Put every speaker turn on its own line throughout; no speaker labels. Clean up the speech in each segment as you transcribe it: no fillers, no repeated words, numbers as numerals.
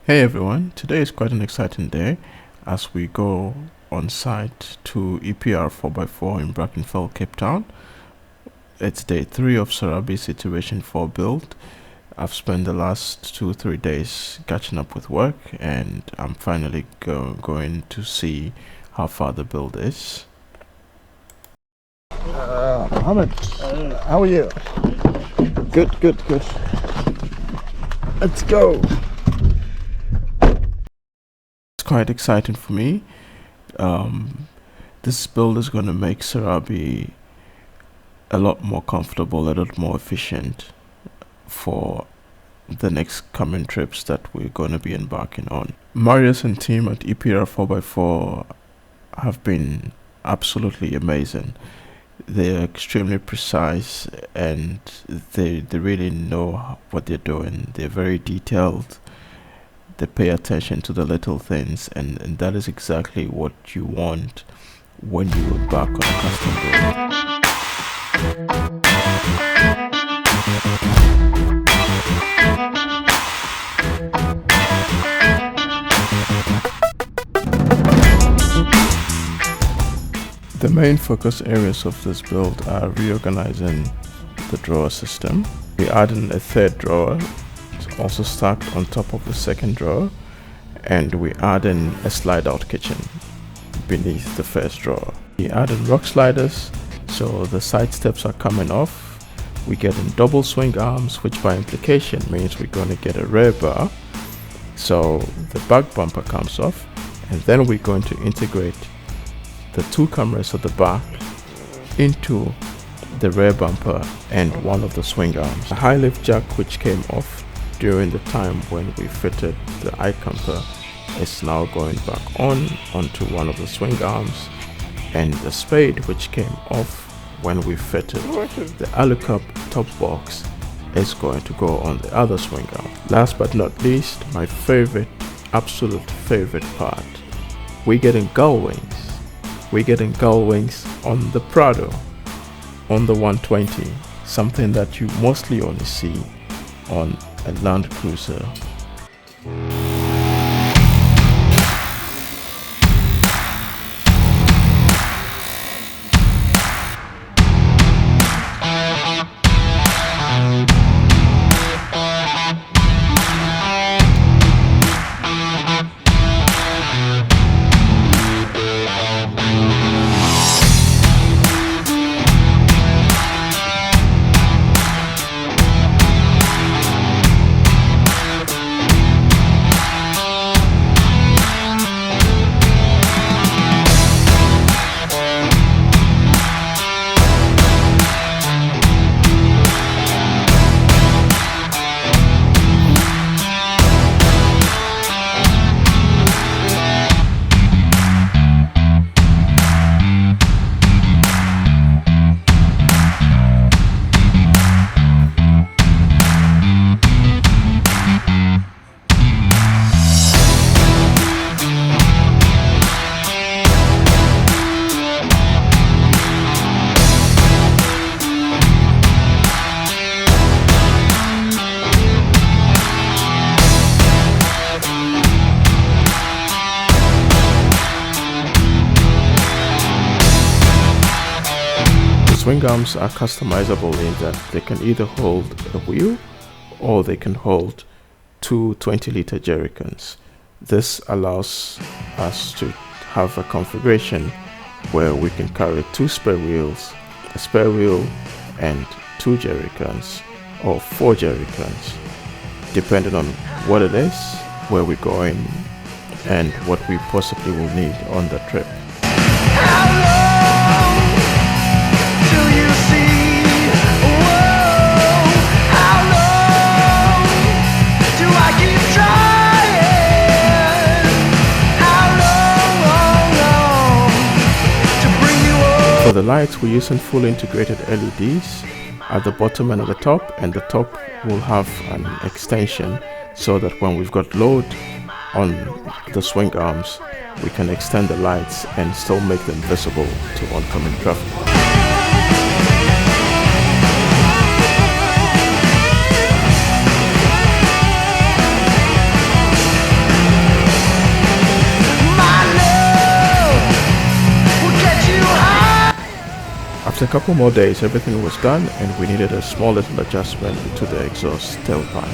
Hey everyone, today is quite an exciting day as we go on site to EPR 4x4 in Brackenfell, Cape Town. It's day 3 of Sarabi Situation 4 build. I've spent the last 2-3 days catching up with work and I'm finally going to see how far the build is.
Mohammed, how are you? Good. Let's go.
It's quite exciting for me. This build is going to make Sarabi a lot more comfortable, a lot more efficient for the next coming trips that we're going to be embarking on. Marius and team at EPR 4x4 have been absolutely amazing. They're extremely precise and they really know what they're doing. They're very detailed. They pay attention to the little things, and that is exactly what you want when you embark on a custom build. The main focus areas of this build are reorganizing the drawer system. We're adding a third drawer, it's also stacked on top of the second drawer, and we're adding a slide out kitchen beneath the first drawer. We're adding rock sliders, so the side steps are coming off. We're getting double swing arms, which by implication means we're going to get a rear bar, so the back bumper comes off, and then we're going to integrate the two cameras at the back into the rear bumper and one of the swing arms. The high lift jack, which came off during the time when we fitted the I-camper, is now going back onto one of the swing arms, and the spade, which came off when we fitted the Alu-Cab top box, is going to go on the other swing arm. Last but not least, my absolute favorite part, we're getting Gull Wings. We're getting Gull Wings on the Prado, on the 120, something that you mostly only see on a Land Cruiser. Swing arms are customizable in that they can either hold a wheel or they can hold two 20-liter jerrycans. This allows us to have a configuration where we can carry 2 spare wheels, a spare wheel, and 2 jerrycans or 4 jerrycans, depending on what it is, where we're going, and what we possibly will need on the trip. For the lights, we're using fully integrated LEDs at the bottom and at the top, and the top will have an extension so that when we've got load on the swing arms, we can extend the lights and still make them visible to oncoming traffic. After a couple more days, everything was done and we needed a small little adjustment to the exhaust tailpipe.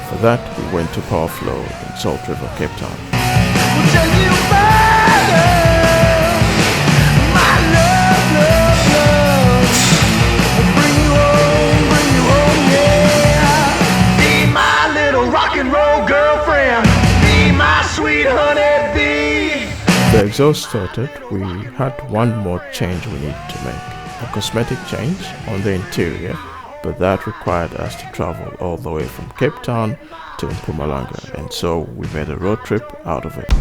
For that, we went to Power Flow in Salt River, Cape Town. The exhaust started, we had one more change we needed to make, a cosmetic change on the interior, but that required us to travel all the way from Cape Town to Mpumalanga, and so we made a road trip out of it.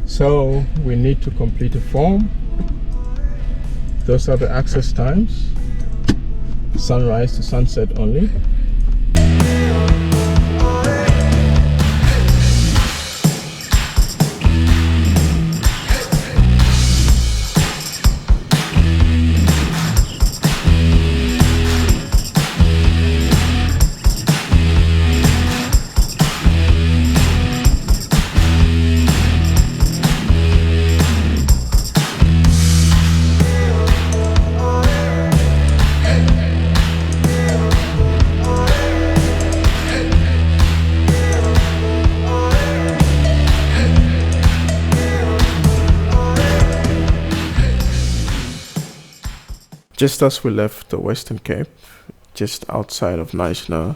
So we need to complete a form. Those are the access times. Sunrise to sunset only. Just as we left the Western Cape, just outside of Knysna,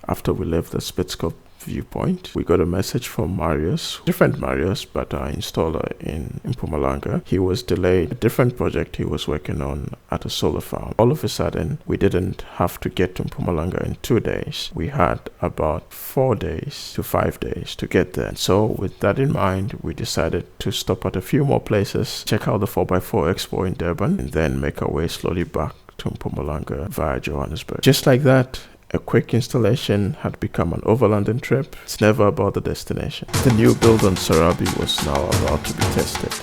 after we left the Spitzkop viewpoint, we got a message from Marius, different Marius, but our installer in Mpumalanga. He was delayed a different project he was working on at a solar farm. All of a sudden, we didn't have to get to Mpumalanga in 2 days. We had about 4 days to 5 days to get there. So with that in mind, we decided to stop at a few more places, check out the 4x4 Expo in Durban, and then make our way slowly back to Mpumalanga via Johannesburg. Just like that, a quick installation had become an overlanding trip. It's never about the destination. The new build on Sarabi was now about to be tested.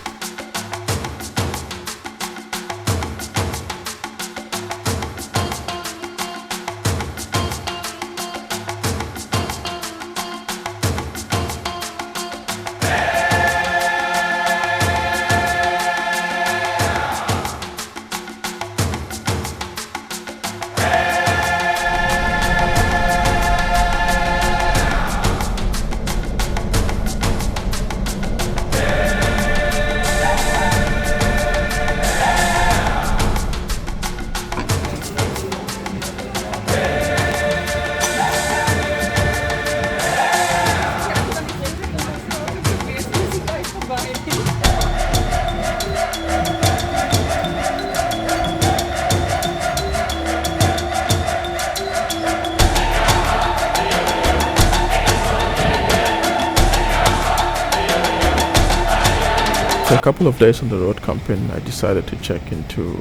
After a couple of days on the road camping, I decided to check into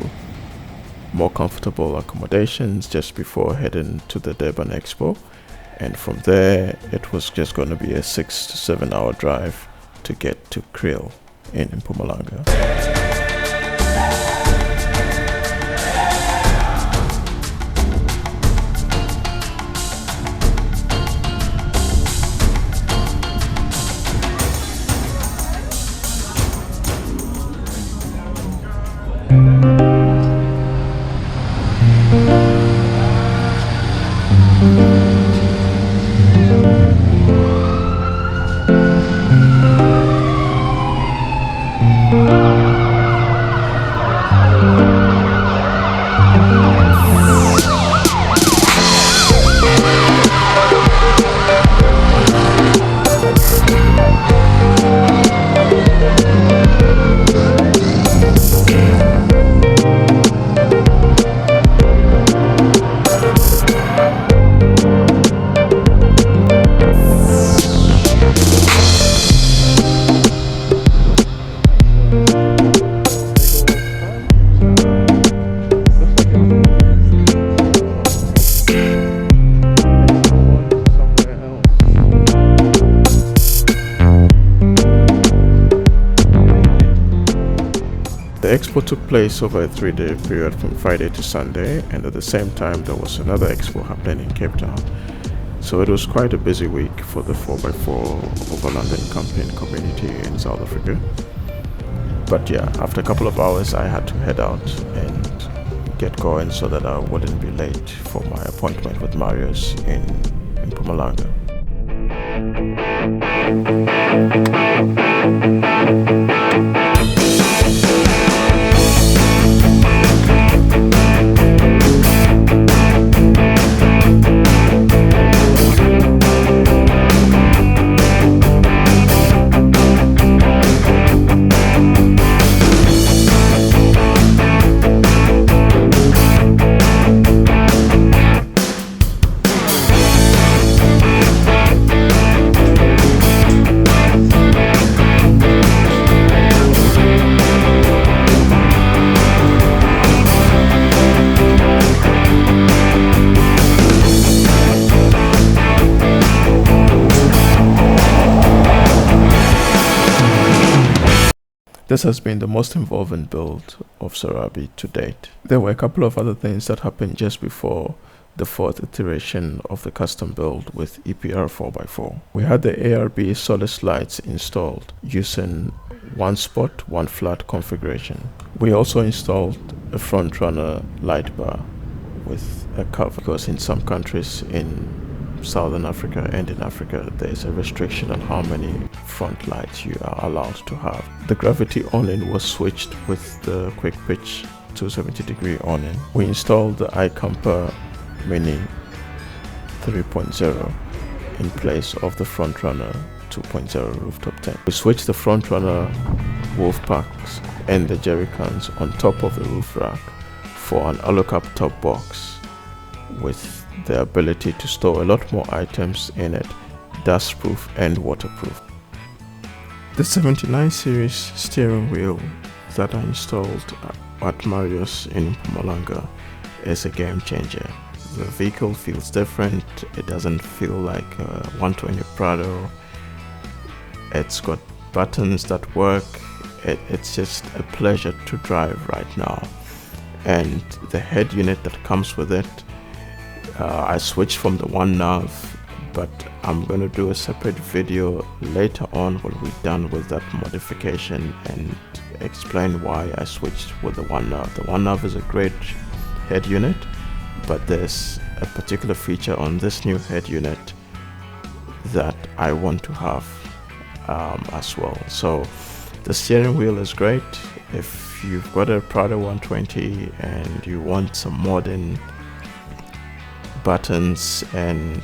more comfortable accommodations just before heading to the Durban Expo, and from there it was just going to be a 6 to 7 hour drive to get to Kriel in Mpumalanga. The expo took place over a 3-day period from Friday to Sunday, and at the same time there was another expo happening in Cape Town. So it was quite a busy week for the 4x4 Overlanding campaign community in South Africa. But yeah, after a couple of hours I had to head out and get going so that I wouldn't be late for my appointment with Marius in Mpumalanga. This has been the most involving build of Sarabi to date. There were a couple of other things that happened just before the 4th iteration of the custom build with EPR 4x4. We had the ARB solid lights installed using one spot, one flat configuration. We also installed a front runner light bar with a cover, because in some countries in Southern Africa and in Africa there is a restriction on how many front lights you are allowed to have. The gravity awning was switched with the quick pitch 270-degree awning. We installed the iCamper Mini 3.0 in place of the front runner 2.0 rooftop tent. We switched the front runner wolf packs and the jerry cans on top of the roof rack for an Alu-Cab top box with the ability to store a lot more items in it, dust-proof and waterproof. The 79 series steering wheel that I installed at Marius in Mpumalanga is a game changer. The vehicle feels different. It doesn't feel like a 120 Prado. It's got buttons that work. It's just a pleasure to drive right now. And the head unit that comes with it, I switched from the one nav, but I'm going to do a separate video later on when we're done with that modification and explain why I switched with the one nav. The one nav is a great head unit, but there's a particular feature on this new head unit that I want to have as well. So the steering wheel is great. If you've got a Prado 120 and you want some modern buttons and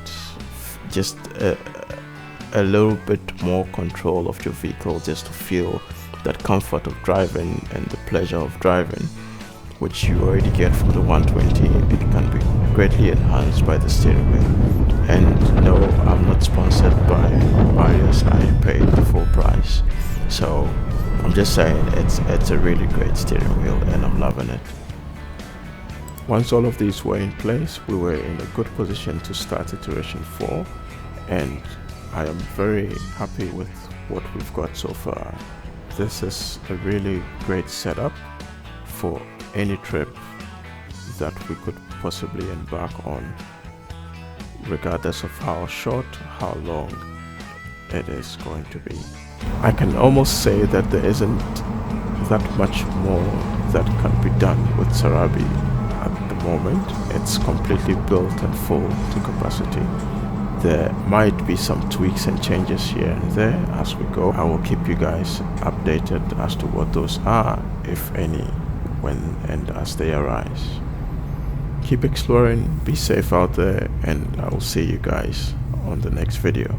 just a little bit more control of your vehicle, just to feel that comfort of driving and the pleasure of driving, which you already get from the 120, it can be greatly enhanced by the steering wheel. And no, I'm not sponsored by Marius. I paid the full price, so I'm just saying it's a really great steering wheel and I'm loving it. Once all of these were in place, we were in a good position to start iteration 4, and I am very happy with what we've got so far. This is a really great setup for any trip that we could possibly embark on, regardless of how short, how long it is going to be. I can almost say that there isn't that much more that can be done with Sarabi. At the moment, it's completely built and full to capacity. There might be some tweaks and changes here and there as we go. I will keep you guys updated as to what those are, if any, when and as they arise. Keep exploring, be safe out there, and I will see you guys on the next video.